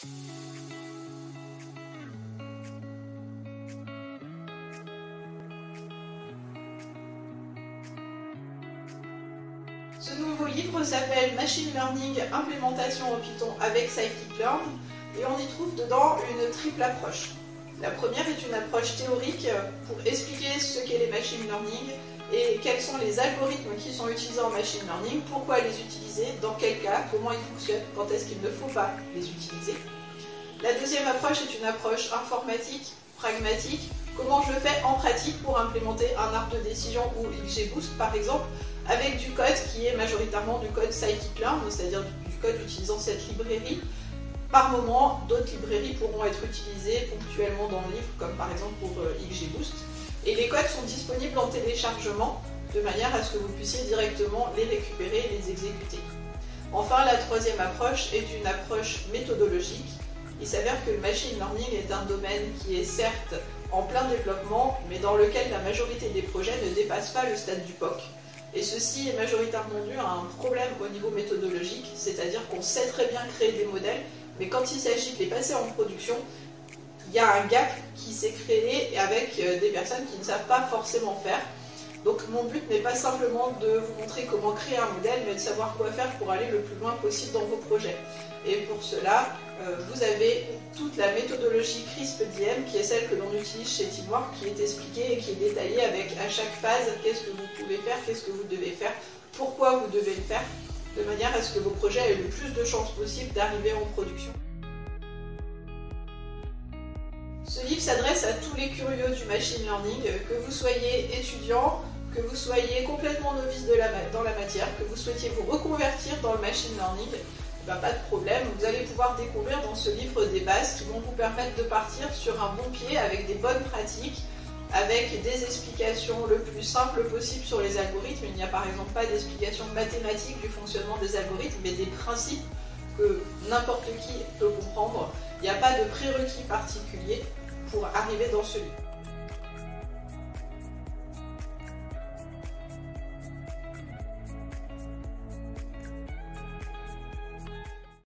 Ce nouveau livre s'appelle Machine Learning Implémentation en Python avec Scikit-learn et on y trouve dedans une triple approche. La première est une approche théorique pour expliquer ce qu'est les machine learning et quels sont les algorithmes qui sont utilisés en machine learning, pourquoi les utiliser, dans quel cas, comment ils fonctionnent, quand est-ce qu'il ne faut pas les utiliser. La deuxième approche est une approche informatique, pragmatique, comment je fais en pratique pour implémenter un arbre de décision ou XGBoost par exemple, avec du code qui est majoritairement du code Scikit-learn, c'est-à-dire du code utilisant cette librairie. Par moment, d'autres librairies pourront être utilisées ponctuellement dans le livre, comme par exemple pour XGBoost. Et les codes sont disponibles en téléchargement, de manière à ce que vous puissiez directement les récupérer et les exécuter. Enfin, la troisième approche est une approche méthodologique. Il s'avère que le machine learning est un domaine qui est certes en plein développement, mais dans lequel la majorité des projets ne dépassent pas le stade du POC. Et ceci est majoritairement dû à un problème au niveau méthodologique, c'est-à-dire qu'on sait très bien créer des modèles, mais quand il s'agit de les passer en production, il y a un gap qui s'est créé avec des personnes qui ne savent pas forcément faire. Donc mon but n'est pas simplement de vous montrer comment créer un modèle, mais de savoir quoi faire pour aller le plus loin possible dans vos projets. Et pour cela, vous avez toute la méthodologie CRISP-DM, qui est celle que l'on utilise chez Teamwork, qui est expliquée et qui est détaillée avec à chaque phase qu'est-ce que vous pouvez faire, qu'est-ce que vous devez faire, pourquoi vous devez le faire, de manière à ce que vos projets aient le plus de chances possible d'arriver en production. Ce livre s'adresse à tous les curieux du machine learning, que vous soyez étudiant, que vous soyez complètement novice dans la matière, que vous souhaitiez vous reconvertir dans le machine learning, pas de problème, vous allez pouvoir découvrir dans ce livre des bases qui vont vous permettre de partir sur un bon pied avec des bonnes pratiques, avec des explications le plus simples possible sur les algorithmes. Il n'y a par exemple pas d'explication mathématique du fonctionnement des algorithmes, mais des principes que n'importe qui peut comprendre. Il n'y a pas de prérequis particulier pour arriver dans ce livre.